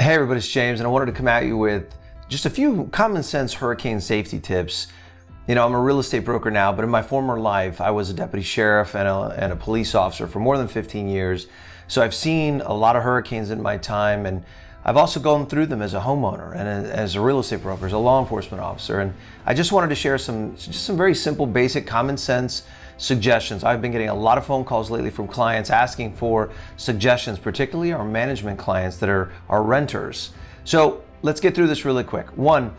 Hey everybody, it's James, and I wanted to come at you with just a few common sense hurricane safety tips. You know, I'm a real estate broker now, but in my former life, I was a deputy sheriff and a police officer for more than 15 years. So I've seen a lot of hurricanes in my time, and I've also gone through them as a homeowner and as a real estate broker, as a law enforcement officer. And I just wanted to share some very simple, basic, common sense suggestions. I've been getting a lot of phone calls lately from clients asking for suggestions, particularly our management clients that are our renters. So let's get through this really quick. One,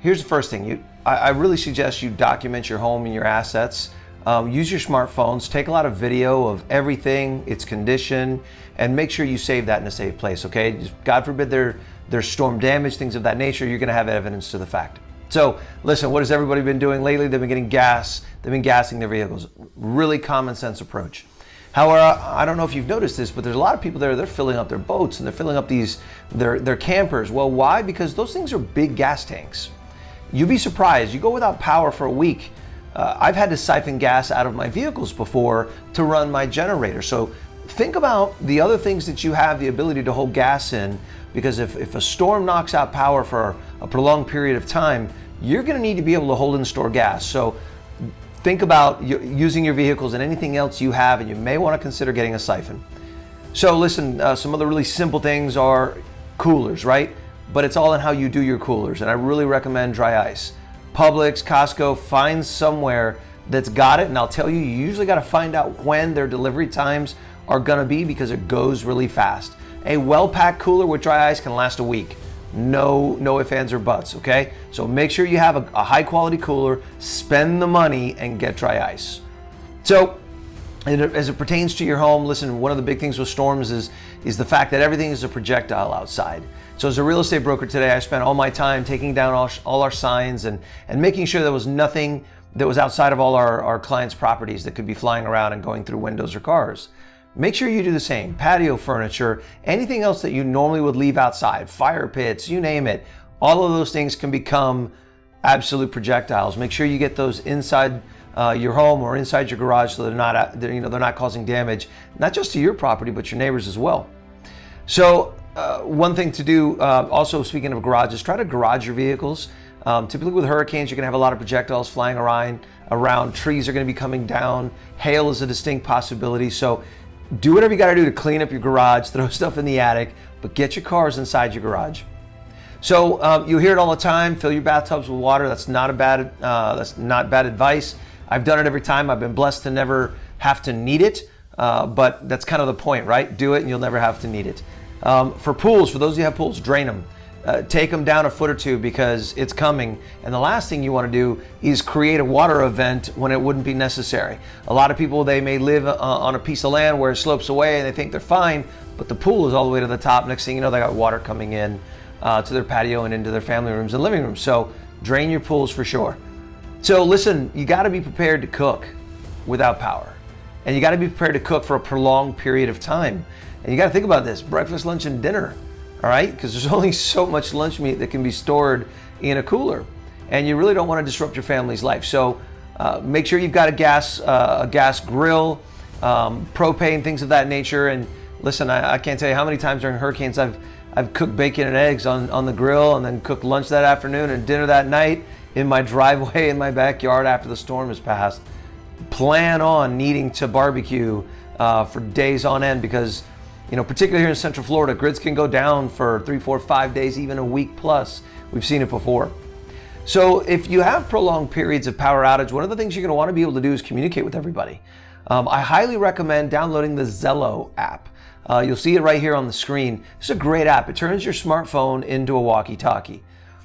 here's the first thing. I really suggest you document your home and your assets. Use your smartphones, take a lot of video of everything, its condition, and make sure you save that in a safe place, okay? God forbid there's storm damage, things of that nature, you're gonna have evidence to the fact. So listen, what has everybody been doing lately? They've been getting gas, they've been gassing their vehicles. Really common sense approach. However, I don't know if you've noticed this, but there's a lot of people there, they're filling up their boats and they're filling up their campers. Well, why? Because those things are big gas tanks. You'd be surprised, you go without power for a week. I've had to siphon gas out of my vehicles before to run my generator. So think about the other things that you have the ability to hold gas in, because if a storm knocks out power for a prolonged period of time, you're gonna need to be able to hold and store gas. So think about using your vehicles and anything else you have, and you may wanna consider getting a siphon. So listen, some of the really simple things are coolers, right? But it's all in how you do your coolers, and I really recommend dry ice. Publix, Costco, find somewhere that's got it, and I'll tell you, you usually gotta find out when their delivery times are gonna be, because it goes really fast. A well-packed cooler with dry ice can last a week. No ifs, ands, or buts, okay? So make sure you have a high-quality cooler, spend the money, and get dry ice. So, as it pertains to your home, listen, one of the big things with storms is the fact that everything is a projectile outside. So as a real estate broker today, I spent all my time taking down all our signs and making sure there was nothing that was outside of all our clients' properties that could be flying around and going through windows or cars. Make sure you do the same. Patio furniture, anything else that you normally would leave outside, fire pits, you name it, all of those things can become absolute projectiles. Make sure you get those inside your home or inside your garage so they're not causing damage, not just to your property, but your neighbors as well. So one thing to do, also speaking of garages, try to garage your vehicles. Typically with hurricanes, you're gonna have a lot of projectiles flying around, trees are gonna be coming down, hail is a distinct possibility. So do whatever you gotta do to clean up your garage, throw stuff in the attic, but get your cars inside your garage. So you hear it all the time, fill your bathtubs with water. That's not bad advice. I've done it every time. I've been blessed to never have to need it, but that's kind of the point, right? Do it and you'll never have to need it. For pools, for those of you who have pools, drain them. Take them down a foot or two because it's coming. And the last thing you want to do is create a water event when it wouldn't be necessary. A lot of people, they may live on a piece of land where it slopes away and they think they're fine, but the pool is all the way to the top. Next thing you know, they got water coming in to their patio and into their family rooms and living rooms. So drain your pools for sure. So listen, you got to be prepared to cook without power. And you got to be prepared to cook for a prolonged period of time. And you got to think about this, breakfast, lunch, and dinner. All right, because there's only so much lunch meat that can be stored in a cooler, and you really don't want to disrupt your family's life. So make sure you've got a gas grill, propane, things of that nature. And listen, I can't tell you how many times during hurricanes I've cooked bacon and eggs on the grill, and then cooked lunch that afternoon and dinner that night in my driveway in my backyard after the storm has passed. Plan on needing to barbecue for days on end, because particularly here in Central Florida, grids can go down for 3, 4, 5 days, even a week plus. We've seen it before. So if you have prolonged periods of power outage, one of the things you're going to want to be able to do is communicate with everybody. I highly recommend downloading the Zello app. You'll see it right here on the screen. It's a great app. It turns your smartphone into a walkie-talkie.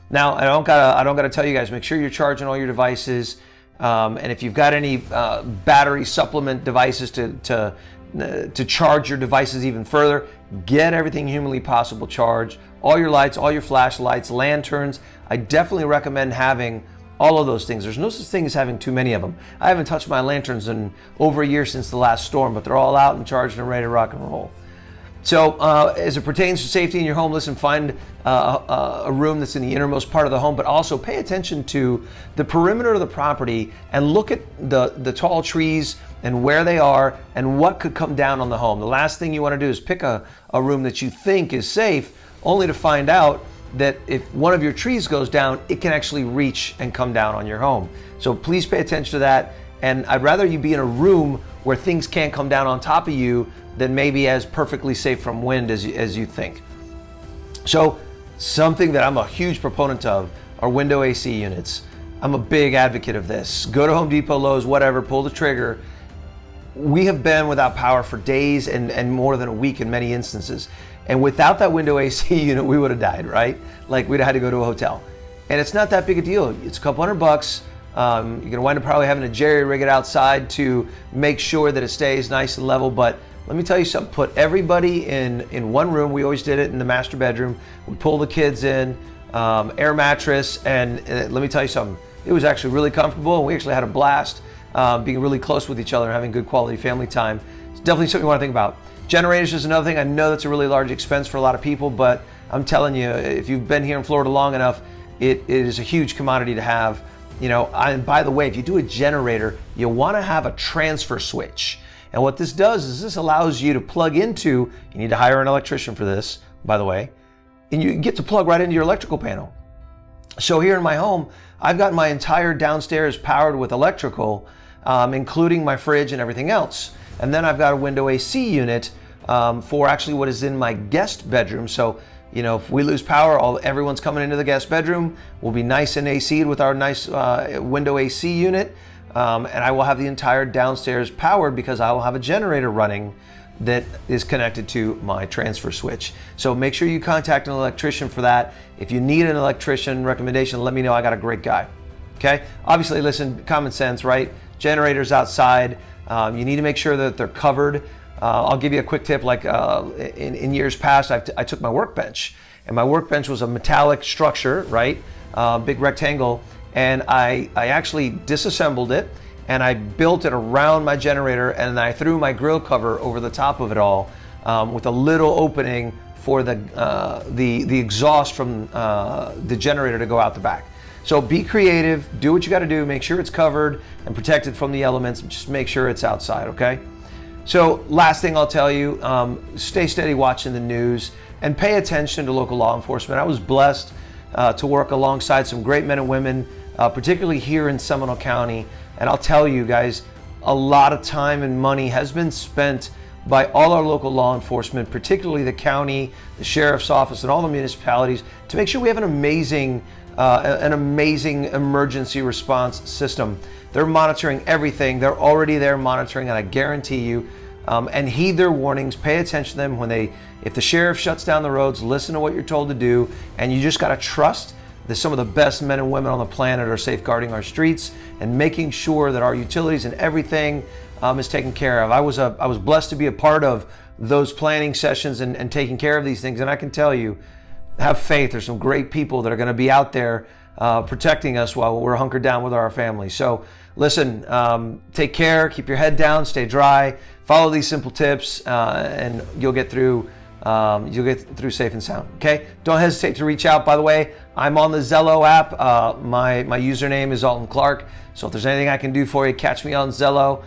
Now, I don't gotta tell you guys, make sure you're charging all your devices. And if you've got any battery supplement devices to charge your devices even further, get everything humanly possible charged. All your lights, all your flashlights, lanterns. I definitely recommend having all of those things. There's no such thing as having too many of them. I haven't touched my lanterns in over a year since the last storm, but they're all out and charged and ready to rock and roll. So as it pertains to safety in your home, listen, find a room that's in the innermost part of the home, but also pay attention to the perimeter of the property and look at the tall trees and where they are and what could come down on the home. The last thing you want to do is pick a room that you think is safe, only to find out that if one of your trees goes down, it can actually reach and come down on your home. So please pay attention to that. And I'd rather you be in a room where things can't come down on top of you than maybe as perfectly safe from wind as you think. So something that I'm a huge proponent of are window AC units. I'm a big advocate of this. Go to Home Depot, Lowe's, whatever, pull the trigger. We have been without power for days and more than a week in many instances. And without that window AC unit, we would have died, right? Like we'd have had to go to a hotel. And it's not that big a deal. It's a couple $100. You're gonna wind up probably having to jerry rig it outside to make sure that it stays nice and level. But let me tell you something, put everybody in one room. We always did it in the master bedroom. We pull the kids in, air mattress, and let me tell you something, it was actually really comfortable, and we actually had a blast being really close with each other and having good quality family time. It's definitely something you want to think about. Generators is another thing. I know that's a really large expense for a lot of people, but I'm telling you, if you've been here in Florida long enough, it is a huge commodity to have. You know, and by the way, if you do a generator, you want to have a transfer switch. And what this does is this allows you to plug into, you need to hire an electrician for this, by the way, and you get to plug right into your electrical panel. So here in my home, I've got my entire downstairs powered with electrical, including my fridge and everything else. And then I've got a window AC unit for actually what is in my guest bedroom. So, you know, if we lose power, everyone's coming into the guest bedroom. We'll be nice and AC'd with our nice window AC unit. And I will have the entire downstairs powered because I will have a generator running that is connected to my transfer switch. So make sure you contact an electrician for that. If you need an electrician recommendation, let me know. I got a great guy. Okay? Obviously, listen, common sense, right? Generators outside. You need to make sure that they're covered. I'll give you a quick tip. Like in years past, I took my workbench, and my workbench was a metallic structure, right? Big rectangle, and I actually disassembled it, and I built it around my generator, and I threw my grill cover over the top of it all with a little opening for the exhaust from the generator to go out the back. So be creative, do what you got to do, make sure it's covered and protected from the elements, just make sure it's outside, okay? So last thing I'll tell you, stay steady watching the news and pay attention to local law enforcement. I was blessed to work alongside some great men and women, particularly here in Seminole County. And I'll tell you guys, a lot of time and money has been spent by all our local law enforcement, particularly the county, the sheriff's office, and all the municipalities to make sure we have an amazing emergency response system. They're monitoring everything. They're already there monitoring, and I guarantee you, and heed their warnings, pay attention to them if the sheriff shuts down the roads, listen to what you're told to do, and you just gotta trust that some of the best men and women on the planet are safeguarding our streets and making sure that our utilities and everything is taken care of. I was blessed to be a part of those planning sessions and taking care of these things, and I can tell you, have faith. There's some great people that are going to be out there protecting us while we're hunkered down with our families. So listen, take care, keep your head down, stay dry, follow these simple tips, and you'll get through safe and sound. Okay? Don't hesitate to reach out. By the way, I'm on the Zello app. My username is Alton Clark. So if there's anything I can do for you, catch me on Zello.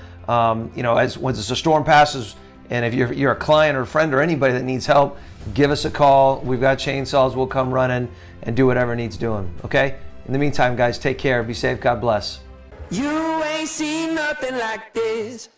You know, once a storm passes, and if you're a client or a friend or anybody that needs help, give us a call. We've got chainsaws. We'll come running and do whatever needs doing. Okay? In the meantime, guys, take care. Be safe. God bless. You ain't seen nothing like this.